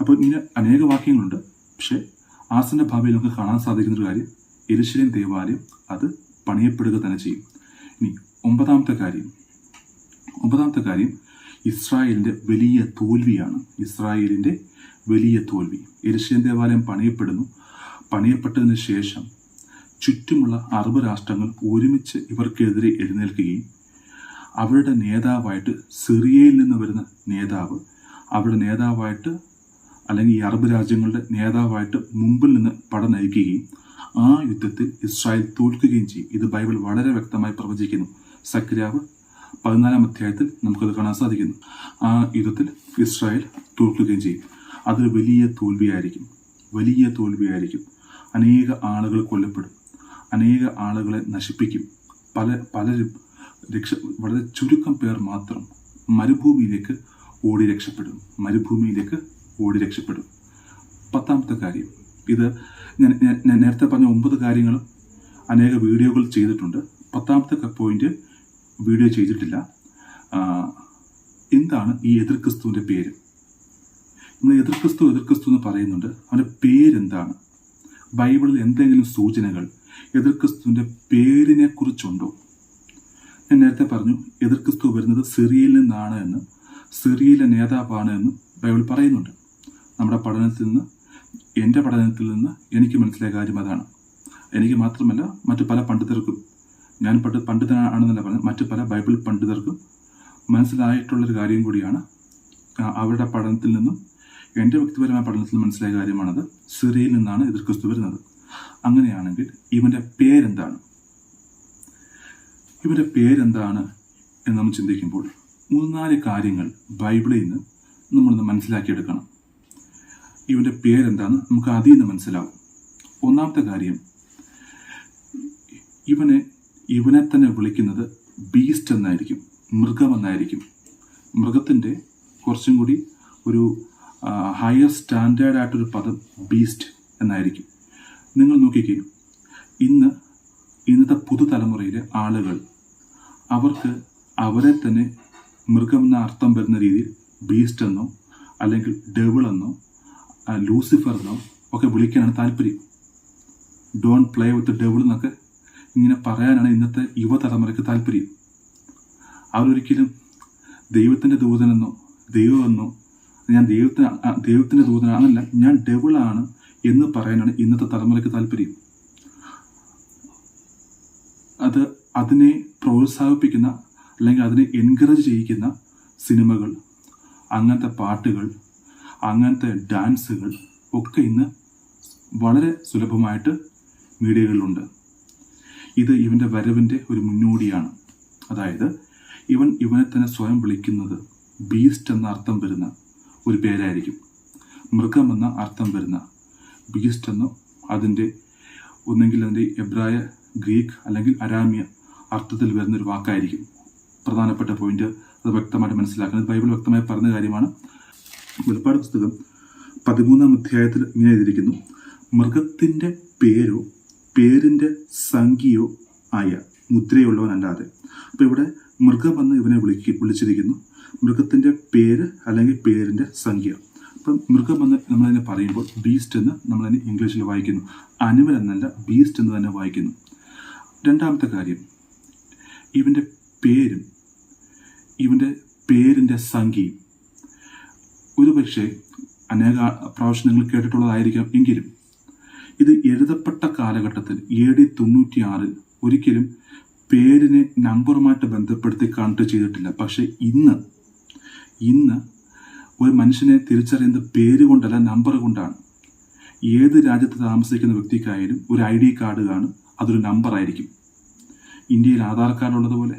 അപ്പോൾ ഇങ്ങനെ അനേക വാക്യങ്ങളുണ്ട്. പക്ഷേ ആസന്ന ഭാവിയിൽ നമുക്ക് കാണാൻ സാധിക്കുന്ന ഒരു കാര്യം, യെരൂശലേം ദേവാലയം അത് പണിയപ്പെടുക തന്നെ ചെയ്യും. ഇനി ഒമ്പതാമത്തെ കാര്യം ഇസ്രായേലിന്റെ വലിയ തോൽവിയാണ്. ഇസ്രായേലിന്റെ വലിയ തോൽവി. യെരൂശലേം ദേവാലയം പണിയപ്പെട്ടതിന് ശേഷം ചുറ്റുമുള്ള അറബ് രാഷ്ട്രങ്ങൾ ഒരുമിച്ച് ഇവർക്കെതിരെ എഴുന്നേൽക്കുകയും അവരുടെ നേതാവായിട്ട് സിറിയയിൽ നിന്ന് വരുന്ന നേതാവ് അവരുടെ നേതാവായിട്ട് അല്ലെങ്കിൽ ഈ അറബ് രാജ്യങ്ങളുടെ നേതാവായിട്ട് മുമ്പിൽ നിന്ന് പട നയിക്കുകയും ആ യുദ്ധത്തിൽ ഇസ്രായേൽ തോൽക്കുകയും ചെയ്യും. ഇത് ബൈബിൾ വളരെ വ്യക്തമായി പ്രവചിക്കുന്നു. സക്രിയാവ് 14-ാം അധ്യായത്തിൽ നമുക്കത് കാണാൻ സാധിക്കുന്നു. ആ യുദ്ധത്തിൽ ഇസ്രായേൽ തോൽക്കുകയും ചെയ്യും. അതൊരു വലിയ തോൽവിയായിരിക്കും. അനേക ആളുകൾ കൊല്ലപ്പെടും, അനേക ആളുകളെ നശിപ്പിക്കും. പലരും വളരെ ചുരുക്കം പേർ മാത്രം മരുഭൂമിയിലേക്ക് ഓടി രക്ഷപ്പെടും. 10-ാമത്തെ കാര്യം, ഇത് ഞാൻ നേരത്തെ പറഞ്ഞ 9 കാര്യങ്ങളും അനേക വീഡിയോകൾ ചെയ്തിട്ടുണ്ട്. 10-ാമത്തെ പോയിന്റ് വീഡിയോ ചെയ്തിട്ടില്ല. എന്താണ് ഈ എതിർക്രിസ്തുവിന്റെ പേര്? നമ്മൾ എതിർക്രിസ്തു എന്ന് പറയുന്നുണ്ട്. അവന്റെ പേരെന്താണ്? ബൈബിളിൽ എന്തെങ്കിലും സൂചനകൾ എതിർക്രിസ്തുവിന്റെ പേരിനെ കുറിച്ചുണ്ടോ? ഞാൻ നേരത്തെ പറഞ്ഞു, എതിർക്രിസ്തു വരുന്നത് സിറിയയിൽ നിന്നാണ് എന്ന്, സിറിയയിലെ നേതാവാണ് എന്നും ബൈബിൾ പറയുന്നുണ്ട്. എൻ്റെ പഠനത്തിൽ നിന്ന് എനിക്ക് മനസ്സിലായ കാര്യം അതാണ്. എനിക്ക് മാത്രമല്ല, മറ്റു പല പണ്ഡിതർക്കും, ഞാൻ പണ്ഡിതനാണെന്നല്ല പറഞ്ഞത്, മറ്റു പല ബൈബിൾ പണ്ഡിതർക്കും മനസ്സിലായിട്ടുള്ളൊരു കാര്യം കൂടിയാണ്. അവരുടെ പഠനത്തിൽ നിന്നും എൻ്റെ വ്യക്തിപരമായ പഠനത്തിൽ മനസ്സിലായ കാര്യമാണത്. സിറിയയിൽ നിന്നാണ് എതിർക്രിസ്തു വരുന്നത്. അങ്ങനെയാണെങ്കിൽ ഇവന്റെ പേരെന്താണ് എന്ന് നമ്മൾ ചിന്തിക്കുമ്പോൾ 3-4 കാര്യങ്ങൾ ബൈബിളിൽ നിന്ന് നമ്മളൊന്ന് മനസ്സിലാക്കിയെടുക്കണം. ഇവന്റെ പേരെന്താന്ന് നമുക്ക് അതിൽ നിന്ന് മനസ്സിലാവും. ഒന്നാമത്തെ കാര്യം, ഇവനെ തന്നെ വിളിക്കുന്നത് ബീസ്റ്റ് എന്നായിരിക്കും, മൃഗമെന്നായിരിക്കും. മൃഗത്തിന്റെ കുറച്ചും കൂടി ഒരു ഹയർ സ്റ്റാൻഡേർഡ് ആയിട്ടൊരു പദം ബീസ്റ്റ് എന്നായിരിക്കും. നിങ്ങൾ നോക്കിക്കേ, ഇന്നത്തെ പുതുതലമുറയിലെ ആളുകൾ അവരെ തന്നെ മൃഗമെന്ന അർത്ഥം വരുന്ന രീതിയിൽ ബീസ്റ്റ് എന്നോ അല്ലെങ്കിൽ ഡെവിൾ എന്നോ ലൂസിഫർ എന്നോ ഒക്കെ വിളിക്കാനാണ് താല്പര്യം. ഡോണ്ട് പ്ലേ വിത്ത് ഡെവിൾ എന്നൊക്കെ ഇങ്ങനെ പറയാനാണ് ഇന്നത്തെ യുവതലമുറയ്ക്ക് താല്പര്യം. അവരൊരിക്കലും ദൈവത്തിന്റെ ദൂതനെന്നോ ദൈവമെന്നോ ഞാൻ ദൈവത്തിന്റെ ദൂതന അങ്ങനല്ല, ഞാൻ ഡെവിളാണ് എന്ന് പറയാനാണ് ഇന്നത്തെ തലമുറയ്ക്ക് താല്പര്യം. അതിനെ പ്രോത്സാഹിപ്പിക്കുന്ന അല്ലെങ്കിൽ അതിനെ എൻകറേജ് ചെയ്യിക്കുന്ന സിനിമകൾ, അങ്ങനത്തെ പാട്ടുകൾ, അങ്ങനത്തെ ഡാൻസുകൾ ഒക്കെ ഇന്ന് വളരെ സുലഭമായിട്ട് മീഡിയകളിലുണ്ട്. ഇത് ഇവന്റെ വരവിന്റെ ഒരു മുന്നോടിയാണ്. അതായത് ഇവനെ തന്നെ സ്വയം വിളിക്കുന്നത് ബീസ്റ്റ് എന്ന അർത്ഥം വരുന്ന ഒരു പേരായിരിക്കും. മൃഗം എന്ന അർത്ഥം വരുന്ന ബീസ്റ്റ് എന്നോ ഒന്നെങ്കിൽ അതിൻ്റെ എബ്രായ, ഗ്രീക്ക് അല്ലെങ്കിൽ അരാമ്യ അർത്ഥത്തിൽ വരുന്നൊരു വാക്കായിരിക്കും. പ്രധാനപ്പെട്ട പോയിന്റ് അത് വ്യക്തമായിട്ട് മനസ്സിലാക്കുന്നത് ബൈബിൾ വ്യക്തമായി പറഞ്ഞ കാര്യമാണ്. വെളിപ്പാട് പുസ്തകം 13-ാം അധ്യായത്തിൽ ഇങ്ങനെ എഴുതിയിരിക്കുന്നു, മൃഗത്തിന്റെ പേരോ പേരിന്റെ സംഖ്യയോ ആയ മുദ്രയുള്ളവനല്ലാതെ. അപ്പൊ ഇവിടെ മൃഗമെന്ന് ഇവനെ വിളിച്ചിരിക്കുന്നു. മൃഗത്തിന്റെ പേര് അല്ലെങ്കിൽ പേരിന്റെ സംഖ്യ. അപ്പം മൃഗമെന്ന് നമ്മളതിനെ പറയുമ്പോൾ ബീസ്റ്റ് എന്ന് നമ്മളതിനെ ഇംഗ്ലീഷിൽ വായിക്കുന്നു. അനിമൽ എന്നല്ല, ബീസ്റ്റ് എന്ന് തന്നെ വായിക്കുന്നു. രണ്ടാമത്തെ കാര്യം, ഇവന്റെ പേരും ഇവന്റെ പേരിന്റെ സംഖ്യയും. ഒരുപക്ഷെ അനേക പ്രാവശ്യം നിങ്ങൾ കേട്ടിട്ടുള്ളതായിരിക്കാം. എങ്കിലും ഇത് എഴുതപ്പെട്ട കാലഘട്ടത്തിൽ AD 96 ഒരിക്കലും പേരിനെ നമ്പറുമായിട്ട് ബന്ധപ്പെടുത്തി കണക്ട് ചെയ്തിട്ടില്ല. പക്ഷെ ഇന്ന് ഒരു മനുഷ്യനെ തിരിച്ചറിയുന്നത് പേര് കൊണ്ടല്ല, നമ്പർ കൊണ്ടാണ്. ഏത് രാജ്യത്ത് താമസിക്കുന്ന വ്യക്തിക്കായാലും ഒരു ID കാർഡ് കാണും, അതൊരു നമ്പർ ആയിരിക്കും. ഇന്ത്യയിൽ ആധാർ കാർഡ് ഉള്ളതുപോലെ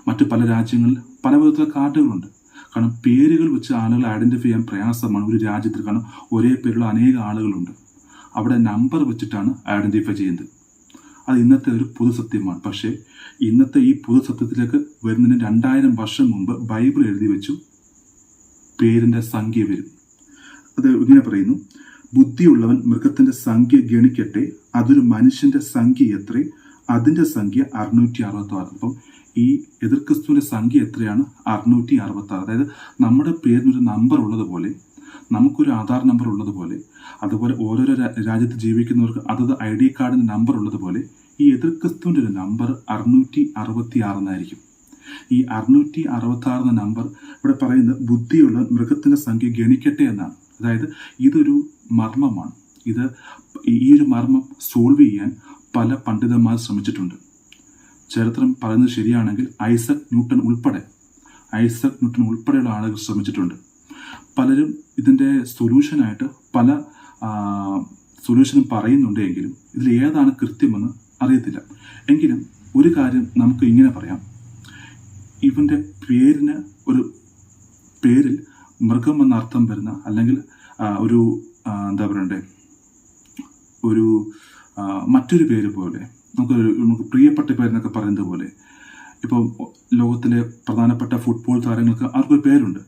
മറ്റ് പല രാജ്യങ്ങളിൽ പല വിധത്തിലുള്ള കാർഡുകളുണ്ട്. കാരണം പേരുകൾ വെച്ച് ആളുകളെ ഐഡന്റിഫൈ ചെയ്യാൻ പ്രയാസമാണ് ഒരു രാജ്യത്തിൽ. കാരണം ഒരേ പേരുള്ള അനേക ആളുകളുണ്ട്. അവിടെ നമ്പർ വെച്ചിട്ടാണ് ഐഡന്റിഫൈ ചെയ്യുന്നത്. അത് ഇന്നത്തെ ഒരു പൊതുസത്യമാണ്. പക്ഷേ ഇന്നത്തെ ഈ പൊതുസത്യത്തിലേക്ക് വരുന്നതിന് 2000 വർഷം മുമ്പ് ബൈബിൾ എഴുതി വെച്ചു പേരിൻ്റെ സംഖ്യ വരും. അത് ഇങ്ങനെ പറയുന്നു: ബുദ്ധിയുള്ളവൻ മൃഗത്തിന്റെ സംഖ്യ ഗണിക്കട്ടെ, അതൊരു മനുഷ്യന്റെ സംഖ്യ എത്രേ, അതിന്റെ സംഖ്യ 666. അപ്പം ഈ എതിർക്രിസ്തുവിന്റെ സംഖ്യ എത്രയാണ്? 666. അതായത് നമ്മുടെ പേരിനൊരു നമ്പർ ഉള്ളതുപോലെ, നമുക്കൊരു ആധാർ നമ്പർ ഉള്ളതുപോലെ, അതുപോലെ ഓരോരോ രാജ്യത്ത് ജീവിക്കുന്നവർക്ക് അതത് ID കാർഡിന്റെ നമ്പർ ഉള്ളതുപോലെ ഈ എതിർക്രിസ്തുവിന്റെ ഒരു നമ്പർ 666 എന്നായിരിക്കും. ഈ 666 നമ്പർ ഇവിടെ പറയുന്നത് ബുദ്ധിയുള്ള മൃഗത്തിന്റെ സംഖ്യ ഗണിക്കട്ടെ എന്നാണ്. അതായത് ഇതൊരു മർമ്മമാണ്. ഈ ഒരു മർമ്മം സോൾവ് ചെയ്യാൻ പല പണ്ഡിതന്മാർ ശ്രമിച്ചിട്ടുണ്ട്. ചരിത്രം പറയുന്നത് ശരിയാണെങ്കിൽ ഐസക് ന്യൂട്ടൺ ഉൾപ്പെടെയുള്ള ആളുകൾ ശ്രമിച്ചിട്ടുണ്ട്. പലരും ഇതിൻ്റെ സൊല്യൂഷനായിട്ട് പല സൊല്യൂഷനും പറയുന്നുണ്ട്. എങ്കിലും ഇതിൽ ഏതാണ് കൃത്യമെന്ന് അറിയത്തില്ല. എങ്കിലും ഒരു കാര്യം നമുക്ക് ഇങ്ങനെ പറയാം: ഇവൻ്റെ പേരിൽ മൃഗം എന്ന അർത്ഥം വരുന്ന, അല്ലെങ്കിൽ ഒരു എന്താ പറയണ്ടേ, ഒരു മറ്റൊരു പേര് പോലെ, നമുക്ക് പ്രിയപ്പെട്ട പേരെന്നൊക്കെ പറയുന്നത് പോലെ, ഇപ്പം ലോകത്തിലെ പ്രധാനപ്പെട്ട ഫുട്ബോൾ താരങ്ങൾക്ക് അവർക്കൊരു പേരുണ്ട്.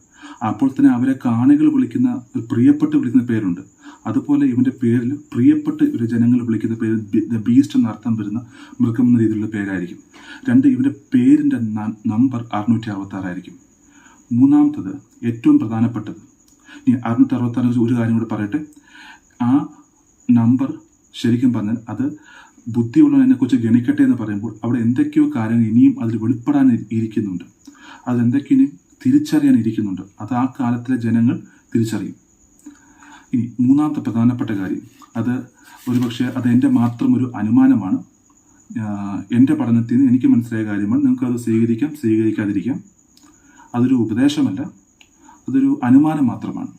അപ്പോൾ തന്നെ അവരെ കാണികൾ വിളിക്കുന്ന, പ്രിയപ്പെട്ട് വിളിക്കുന്ന പേരുണ്ട്. അതുപോലെ ഇവന്റെ പേരിൽ പ്രിയപ്പെട്ട് ഒരു ജനങ്ങൾ വിളിക്കുന്ന പേര് ദ ബീസ്റ്റ് എന്ന അർത്ഥം വരുന്ന മൃഗം എന്ന രീതിയിലുള്ള പേരായിരിക്കും. 2, ഇവന്റെ പേരിന്റെ നമ്പർ 666 ആയിരിക്കും. മൂന്നാമത്തത്, ഏറ്റവും പ്രധാനപ്പെട്ടത്, ഇനി 666 ഒരു കാര്യം കൂടെ പറയട്ടെ. ആ നമ്പർ ശരിക്കും പറഞ്ഞാൽ അത് ബുദ്ധിയുള്ളവനെ കുറിച്ച് ഗണിക്കട്ടെ എന്ന് പറയുമ്പോൾ അവിടെ എന്തൊക്കെയോ കാര്യങ്ങൾ ഇനിയും അതിൽ വെളിപ്പെടാൻ ഇരിക്കുന്നുണ്ട്. അതെന്തൊക്കെയും തിരിച്ചറിയാൻ ഇരിക്കുന്നുണ്ട്. അത് ആ കാലത്തിലെ ജനങ്ങൾ തിരിച്ചറിയും. ഇനി മൂന്നാമത്തെ പ്രധാനപ്പെട്ട കാര്യം, അത് ഒരുപക്ഷെ അത് എൻ്റെ മാത്രം ഒരു അനുമാനമാണ്. എൻ്റെ പഠനത്തിൽ നിന്ന് എനിക്ക് മനസ്സിലായ കാര്യമാണ്. നിങ്ങൾക്കത് സ്വീകരിക്കാം, സ്വീകരിക്കാതിരിക്കാം. അതൊരു ഉപദേശമല്ല, അതൊരു അനുമാനം മാത്രമാണ്.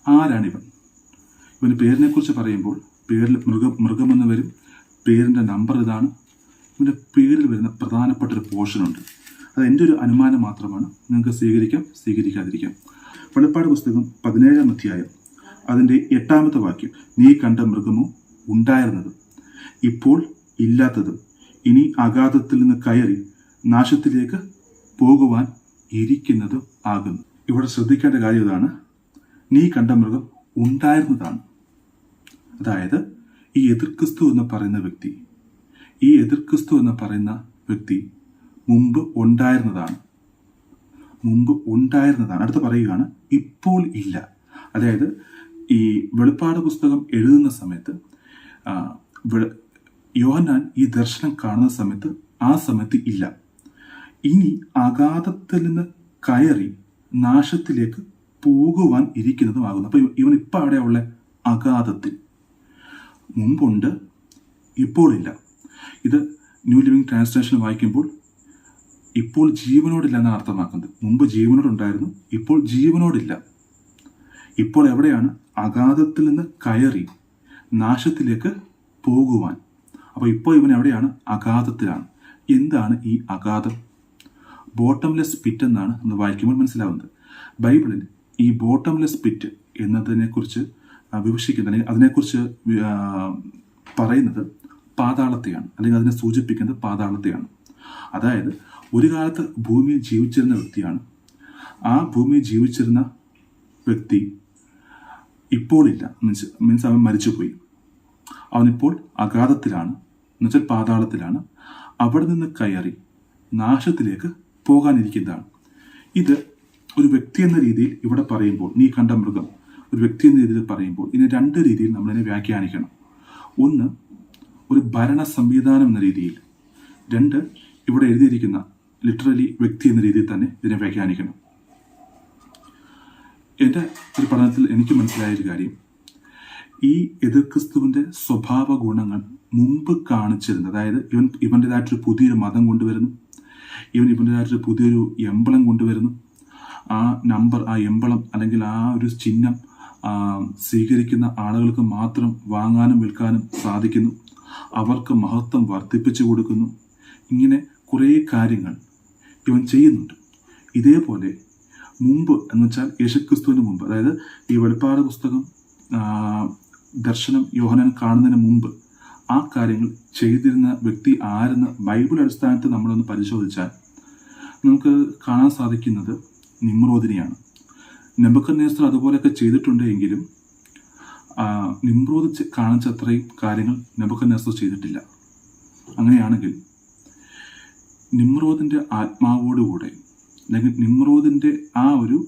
ആരാണിവൻ? ഇവൻ്റെ പേരിനെ കുറിച്ച് പറയുമ്പോൾ പേരിൽ മൃഗമെന്ന് വരും. പേരിൻ്റെ നമ്പർ ഇതാണ്. ഇവൻ്റെ പേരിൽ വരുന്ന പ്രധാനപ്പെട്ട ഒരു പോർഷനുണ്ട്. അത് എൻ്റെ ഒരു അനുമാനം മാത്രമാണ്. നിങ്ങൾക്ക് സ്വീകരിക്കാം, സ്വീകരിക്കാതിരിക്കാം. വെളിപ്പാട് പുസ്തകം 17-ാം അധ്യായം അതിൻ്റെ 8-ാമത്തെ വാക്യം: നീ കണ്ട മൃഗമോ ഉണ്ടായിരുന്നതും ഇപ്പോൾ ഇല്ലാത്തതും ഇനി അഗാധത്തിൽ നിന്ന് കയറി നാശത്തിലേക്ക് പോകുവാൻ ഇരിക്കുന്നതും ആകുന്നു. ഇവിടെ ശ്രദ്ധിക്കേണ്ട കാര്യം ഇതാണ്: നീ കണ്ട മൃഗം ഉണ്ടായിരുന്നതാണ്. അതായത് ഈ എതിർക്രിസ്തു എന്ന് പറയുന്ന വ്യക്തി മുമ്പ് ഉണ്ടായിരുന്നതാണ്. അടുത്ത് പറയുകയാണ്, ഇപ്പോൾ ഇല്ല. അതായത് ഈ വെളിപ്പാട് പുസ്തകം എഴുതുന്ന സമയത്ത് യോഹന്നാൻ ഈ ദർശനം കാണുന്ന സമയത്ത് ആ സമയത്ത് ഇല്ല. ഇനി അഗാധത്തിൽ നിന്ന് കയറി നാശത്തിലേക്ക് പോകുവാൻ ഇരിക്കുന്നതുമാകുന്നു. അപ്പൊ ഇവൻ ഇപ്പം അവിടെയുള്ള അഗാധത്തിൽ മുമ്പുണ്ട്, ഇപ്പോൾ ഇല്ല. ഇത് ന്യൂ ലിവിംഗ് ട്രാൻസ്ലേഷൻ വായിക്കുമ്പോൾ ഇപ്പോൾ ജീവനോടില്ല എന്നാണ് അർത്ഥമാക്കുന്നത്. മുമ്പ് ജീവനോടുണ്ടായിരുന്നു, ഇപ്പോൾ ജീവനോടില്ല. ഇപ്പോൾ എവിടെയാണ്? അഗാധത്തിൽ നിന്ന് കയറി നാശത്തിലേക്ക് പോകുവാൻ. അപ്പോൾ ഇപ്പോൾ ഇവൻ എവിടെയാണ്? അഗാധത്തിലാണ്. എന്താണ് ഈ അഗാധം? ബോട്ടംലെസ് പിറ്റ് എന്നാണ് നമ്മൾ വായിക്കുമ്പോൾ മനസ്സിലാവുന്നത്. ബൈബിളിൽ ഈ ബോട്ടംലെസ് പിറ്റ് എന്നതിനെക്കുറിച്ച് വിവക്ഷിക്കുന്നത്, അല്ലെങ്കിൽ അതിനെക്കുറിച്ച് പറയുന്നത് പാതാളത്തെയാണ്, അല്ലെങ്കിൽ അതിനെ സൂചിപ്പിക്കുന്നത് പാതാളത്തെയാണ്. അതായത് ഒരു കാലത്ത് ഭൂമിയിൽ ജീവിച്ചിരുന്ന വ്യക്തിയാണ്. ആ ഭൂമിയിൽ ജീവിച്ചിരുന്ന വ്യക്തി ഇപ്പോൾ ഇല്ല. മീൻസ് അവൻ മരിച്ചുപോയി. അവനിപ്പോൾ അഗാധത്തിലാണ്, എന്നുവെച്ചാൽ പാതാളത്തിലാണ്. അവിടെ നിന്ന് കയറി നാശത്തിലേക്ക് പോകാനിരിക്കുന്നതാണ്. ഇത് ഒരു വ്യക്തി എന്ന രീതിയിൽ ഇവിടെ പറയുമ്പോൾ, നീ കണ്ട മൃഗം ഒരു വ്യക്തി എന്ന രീതിയിൽ പറയുമ്പോൾ ഇതിനെ 2 രീതിയിൽ നമ്മളിതിനെ വ്യാഖ്യാനിക്കണം. ഒന്ന്, ഒരു ഭരണ സംവിധാനം എന്ന രീതിയിൽ. 2, ഇവിടെ എഴുതിയിരിക്കുന്ന ലിറ്ററലി വ്യക്തി എന്ന രീതിയിൽ തന്നെ ഇതിനെ വ്യാഖ്യാനിക്കണം. എൻ്റെ ഒരു പഠനത്തിൽ എനിക്ക് മനസ്സിലായൊരു കാര്യം, ഈ എതിർക്രിസ്തുവിന്റെ സ്വഭാവ ഗുണങ്ങൾ മുമ്പ് കാണിച്ചിരുന്നത്, അതായത് ഇവൻ്റെതായിട്ടൊരു പുതിയൊരു മതം കൊണ്ടുവരുന്നു, ഇവൻ്റെതായിട്ടൊരു പുതിയൊരു എംബളം കൊണ്ടുവരുന്നു. ആ നമ്പർ, ആ എംബളം അല്ലെങ്കിൽ ആ ഒരു ചിഹ്നം സ്വീകരിക്കുന്ന ആളുകൾക്ക് മാത്രം വാങ്ങാനും വിൽക്കാനും സാധിക്കുന്നു. അവർക്ക് മഹത്വം വർദ്ധിപ്പിച്ചു കൊടുക്കുന്നു. ഇങ്ങനെ കുറേ കാര്യങ്ങൾ ഇവൻ ചെയ്യുന്നുണ്ട്. ഇതേപോലെ മുമ്പ് എന്ന് വെച്ചാൽ യേശുക്രിസ്തുവിന് മുമ്പ്, അതായത് ഈ വെളിപ്പാട് പുസ്തകം ദർശനം യോഹന്നാൻ കാണുന്നതിന് മുമ്പ് ആ കാര്യങ്ങൾ ചെയ്തിരുന്ന വ്യക്തി ആരെന്ന് ബൈബിൾ അടിസ്ഥാനത്തിൽ നമ്മളൊന്ന് പരിശോധിച്ചാൽ നമുക്ക് കാണാൻ സാധിക്കുന്നത് നിമ്രോദിനെയാണ്. നെബൂഖദ്നേസർ അതുപോലെയൊക്കെ ചെയ്തിട്ടുണ്ട് എങ്കിലും നിമ്രോദ് കാണിച്ചത്രയും കാര്യങ്ങൾ നെബൂഖദ്നേസർ ചെയ്തിട്ടില്ല. അങ്ങനെയാണെങ്കിൽ നിമ്രോദിന്റെ ആത്മാവോടുകൂടെ അല്ലെങ്കിൽ നിമ്രോദിന്റെ ആ ഒരു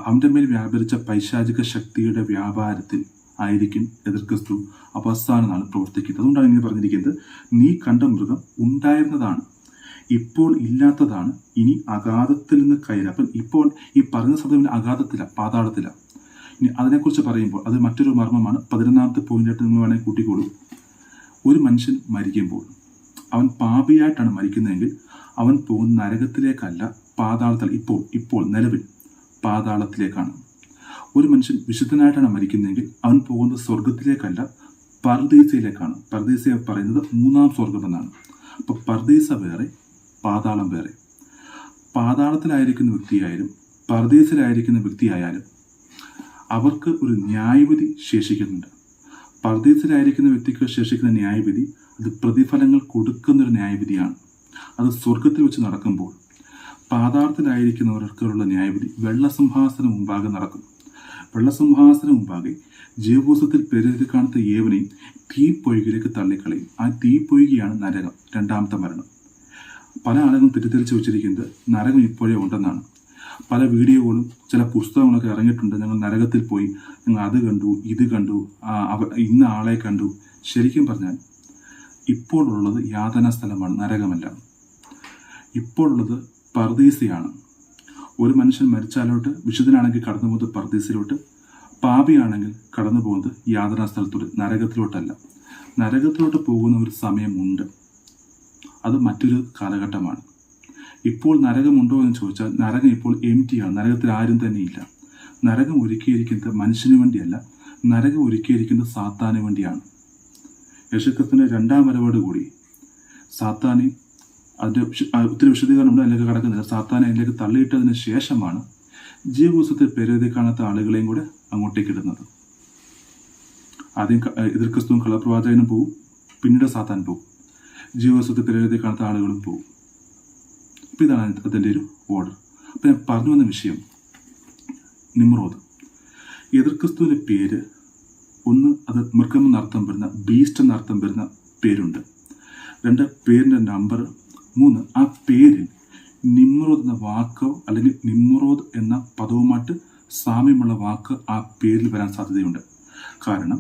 അവന്റെ മേൽ വ്യാപരിച്ച പൈശാചിക ശക്തിയുടെ വ്യാപാരത്തിൽ ആയിരിക്കും എതിർക്രിസ്തു അവസാന നാൾ പ്രവർത്തിക്കുന്നത്. അതുകൊണ്ടാണ് ഇങ്ങനെ പറഞ്ഞിരിക്കുന്നത്, നീ കണ്ട മൃഗം ഉണ്ടായിരുന്നതാണ്, ഇപ്പോൾ ഇല്ലാത്തതാണ്, ഇനി അഗാധത്തിൽ നിന്ന് കയറി. അപ്പം ഇപ്പോൾ ഈ പറഞ്ഞ ശബ്ദം അഗാധത്തില, പാതാളത്തില. ഇനി അതിനെക്കുറിച്ച് പറയുമ്പോൾ അത് മറ്റൊരു മർമ്മമാണ്. 11ാമത്തെ പോയിന്റായിട്ട് നിങ്ങൾ വേണമെങ്കിൽ കൂട്ടിക്കോളൂ. ഒരു മനുഷ്യൻ മരിക്കുമ്പോൾ അവൻ പാപിയായിട്ടാണ് മരിക്കുന്നതെങ്കിൽ അവൻ പോകുന്ന നരകത്തിലേക്കല്ല, പാതാളത്തിൽ, ഇപ്പോൾ നിലവിൽ പാതാളത്തിലേക്കാണ്. ഒരു മനുഷ്യൻ വിശുദ്ധനായിട്ടാണ് മരിക്കുന്നതെങ്കിൽ അവൻ പോകുന്നത് സ്വർഗത്തിലേക്കല്ല, പർദീസയിലേക്കാണ്. പർദീസ പറയുന്നത് 3ാം സ്വർഗം എന്നാണ്. അപ്പൊ പർദീസ വേറെ, പാതാളം വേറെ. പാതാളത്തിലായിരിക്കുന്ന വ്യക്തിയായാലും പർദീസയിലായിരിക്കുന്ന വ്യക്തിയായാലും അവർക്ക് ഒരു ന്യായവിധി ശേഷിക്കുന്നുണ്ട്. പർദീസയിലായിരിക്കുന്ന വ്യക്തിക്ക് ശേഷിക്കുന്ന ന്യായവിധി അത് പ്രതിഫലങ്ങൾ കൊടുക്കുന്നൊരു ന്യായവിധിയാണ്. അത് സ്വർഗത്തിൽ വെച്ച് നടക്കുമ്പോൾ പാതാളത്തിലായിരിക്കുന്നവർക്കുള്ള ന്യായവിധി വെള്ളസിംഹാസനം മുമ്പാകെ നടക്കും. വെള്ളസിംഹാസനം മുമ്പാകെ ജീവപുസ്തകത്തിൽ പേരെഴുതി കാണുന്ന ഏവനെയും തീപ്പൊയ്കയിലേക്ക് തള്ളിക്കളയും. ആ തീപ്പൊയ്കയാണ് നരകം, 2ാമത്തെ മരണം. പല ആളുകളും തെറ്റിദ്ധരിച്ച് വെച്ചിരിക്കുന്നത് നരകം ഇപ്പോഴേ ഉണ്ടെന്നാണ്. പല വീഡിയോകളും ചില പുസ്തകങ്ങളൊക്കെ ഇറങ്ങിയിട്ടുണ്ട്, ഞങ്ങൾ നരകത്തിൽ പോയി, ഞങ്ങൾ അത് കണ്ടു, ഇത് കണ്ടു, ഇന്ന ആളെ കണ്ടു. ശരിക്കും പറഞ്ഞാൽ ഇപ്പോൾ ഉള്ളത് യാതനാ സ്ഥലമാണ്, നരകമല്ല. ഇപ്പോൾ ഉള്ളത് പർദീസയാണ്. ഒരു മനുഷ്യൻ മരിച്ചാലോട്ട് വിശുദ്ധനാണെങ്കിൽ കടന്നു പോകുന്നത് പർദീസയിലോട്ട്, പാപിയാണെങ്കിൽ കടന്നു പോകുന്നത് യാതനാ സ്ഥലത്തോട്ട്, നരകത്തിലോട്ടല്ല. നരകത്തിലോട്ട് പോകുന്ന ഒരു സമയമുണ്ട്, അത് മറ്റൊരു കാലഘട്ടമാണ്. ഇപ്പോൾ നരകമുണ്ടോ എന്ന് ചോദിച്ചാൽ നരകം ഇപ്പോൾ എംറ്റിയാണ്, നരകത്തിൽ ആരും തന്നെ ഇല്ല. നരകം ഒരുക്കിയിരിക്കുന്നത് മനുഷ്യന് വേണ്ടിയല്ല, നരകം ഒരുക്കിയിരിക്കുന്നത് സാത്താന് വേണ്ടിയാണ്. യേശുക്രിസ്തുവിന്റെ 2ാം വരവോട് കൂടി സാത്താനെ, അതിന്റെ ഒത്തിരി വിശദീകരണം അതിലേക്ക് കടക്കുന്നില്ല, സാത്താനെ അതിലേക്ക് തള്ളിയിട്ടതിന് ശേഷമാണ് ജീവപുസ്തകത്തിൽ പേരെഴുതി കാണാത്ത ആളുകളെയും കൂടെ അങ്ങോട്ടേക്ക് ഇടുന്നത്. ആദ്യം എതിർക്രിസ്തുവും കള്ളപ്രവാചകനും പോകും, പിന്നീട് സാത്താൻ പോകും, ജീവപുസ്തകത്തിൽ പേരെഴുതി കാണാത്ത ആളുകളും പോകും. അപ്പം ഇതാണ് അതിൻ്റെ ഒരു ഓർഡർ. അപ്പം ഞാൻ പറഞ്ഞു വന്ന വിഷയം നിമ്രോദ്. എതിർക്രിസ്തുവിൻ്റെ പേര് ഒന്ന്, അത് മൃഗം എന്നർത്ഥം വരുന്ന, ബീസ്റ്റ് എന്നർത്ഥം വരുന്ന പേരുണ്ട്. 2, പേരിൻ്റെ നമ്പർ. 3, ആ പേരിൽ നിമ്രോദ് എന്ന വാക്കോ അല്ലെങ്കിൽ നിമ്രോദ് എന്ന പദവുമായിട്ട് സാമ്യമുള്ള വാക്ക് ആ പേരിൽ വരാൻ സാധ്യതയുണ്ട്. കാരണം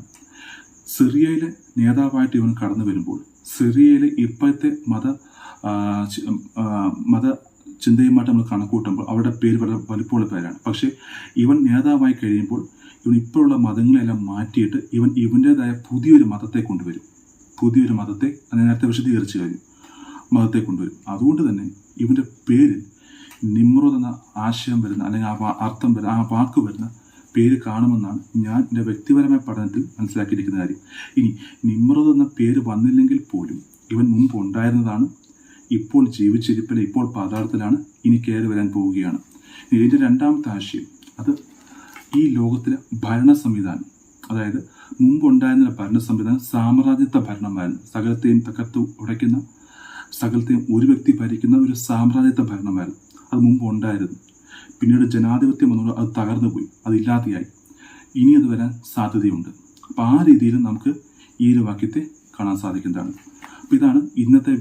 സിറിയയിലെ നേതാവായിട്ട് ഇവൻ കടന്നു വരുമ്പോൾ സിറിയയിലെ ഇപ്പോഴത്തെ മത ചിന്തയുമായിട്ട് നമ്മൾ കണക്കൂട്ടുമ്പോൾ അവരുടെ പേര് വളരെ വലുപ്പമുള്ള പേരാണ്. പക്ഷേ ഇവൻ നേതാവായി കഴിയുമ്പോൾ ഇവൻ ഇപ്പോഴുള്ള മതങ്ങളെല്ലാം മാറ്റിയിട്ട് ഇവൻ്റെതായ പുതിയൊരു മതത്തെ കൊണ്ടുവരും. പുതിയൊരു മതത്തെ നേരത്തെ വിശദീകരിച്ചു കഴിഞ്ഞു, മതത്തെ കൊണ്ടുവരും. അതുകൊണ്ട് തന്നെ ഇവൻ്റെ പേരിൽ നിമ്രോദ് എന്ന ആശയം വരുന്ന അല്ലെങ്കിൽ ആ അർത്ഥം വരുന്ന, ആ വാക്ക് വരുന്ന പേര് കാണുമെന്നാണ് ഞാൻ എൻ്റെ വ്യക്തിപരമായ പഠനത്തിൽ മനസ്സിലാക്കിയിരിക്കുന്ന കാര്യം. ഇനി നിമ്രോദ് എന്ന പേര് വന്നില്ലെങ്കിൽ പോലും ഇവൻ മുമ്പ് ഉണ്ടായിരുന്നതാണ്, ഇപ്പോൾ ജീവിച്ചിരിപ്പില്ല, ഇപ്പോൾ പാതാളത്തിലാണ്, ഇനി കയറി വരാൻ പോവുകയാണ്. ഇതിൻ്റെ 2ാമത്തെ ആശയം അത് ഈ ലോകത്തിലെ ഭരണ സംവിധാനം, അതായത് മുമ്പുണ്ടായിരുന്ന ഭരണ സംവിധാനം സാമ്രാജ്യത്വ ഭരണമായിരുന്നു. സകലത്തെയും തകർത്ത് ഉടയ്ക്കുന്ന, സകലത്തെയും ഒരു വ്യക്തി ഭരിക്കുന്ന ഒരു സാമ്രാജ്യത്വ ഭരണമായിരുന്നു. അത് മുമ്പ് ഉണ്ടായിരുന്നു. പിന്നീട് ജനാധിപത്യം വന്നപ്പോൾ അത് തകർന്നു പോയി, അതില്ലാതെയായി. ഇനി അത് വരാൻ സാധ്യതയുണ്ട്. അപ്പം ആ രീതിയിൽ നമുക്ക് ഈ ഒരു വാക്യത്തെ കാണാൻ സാധിക്കുന്നതാണ്. അപ്പോൾ ഇതാണ് ഇന്നത്തെ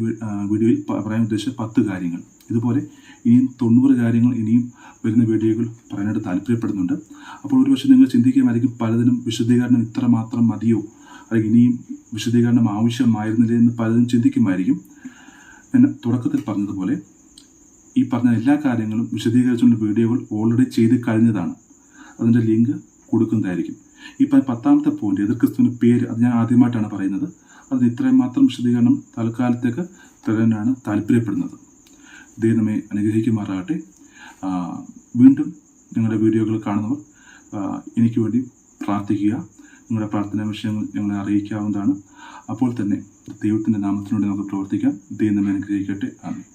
വീഡിയോയിൽ പറയാൻ ഉദ്ദേശിച്ച 10 കാര്യങ്ങൾ. ഇതുപോലെ ഇനിയും 90 കാര്യങ്ങൾ ഇനിയും വരുന്ന വീഡിയോകൾ പറയാനായിട്ട് താല്പര്യപ്പെടുന്നുണ്ട്. അപ്പോൾ ഒരുപക്ഷെ നിങ്ങൾ ചിന്തിക്കുമായിരിക്കും, പലതിനും വിശദീകരണം ഇത്ര മാത്രം മതിയോ, അല്ലെങ്കിൽ ഇനിയും വിശദീകരണം ആവശ്യമായിരുന്നില്ലേ എന്ന് പലതും ചിന്തിക്കുമായിരിക്കും. ഞാൻ തുടക്കത്തിൽ പറഞ്ഞതുപോലെ ഈ പറഞ്ഞ എല്ലാ കാര്യങ്ങളും വിശദീകരിച്ചുകൊണ്ട് വീഡിയോകൾ ഓൾറെഡി ചെയ്ത് കഴിഞ്ഞതാണ്. അതിൻ്റെ ലിങ്ക് കൊടുക്കുന്നതായിരിക്കും. ഇപ്പം 10ാമത്തെ പോയിന്റ് എതിർ ക്രിസ്തുവിൻ്റെ പേര് അത് ഞാൻ ആദ്യമായിട്ടാണ് പറയുന്നത്. അതിന് ഇത്രയും മാത്രം വിശദീകരണം തൽക്കാലത്തേക്ക് തരാനാണ് താല്പര്യപ്പെടുന്നത്. ദൈവം നമ്മെ അനുഗ്രഹിക്കുമാറാകട്ടെ. വീണ്ടും നിങ്ങളുടെ വീഡിയോകൾ കാണുന്നവർ എനിക്ക് വേണ്ടി പ്രാർത്ഥിക്കുക. നിങ്ങളുടെ പ്രാർത്ഥനാ വിഷയങ്ങൾ ഞങ്ങളെ അറിയിക്കാവുന്നതാണ്. അപ്പോൾ തന്നെ ദൈവത്തിൻ്റെ നാമത്തിലൂടെ നമുക്ക് പ്രവർത്തിക്കാം. ദൈവം നമ്മെ അനുഗ്രഹിക്കട്ടെ. ആമേൻ.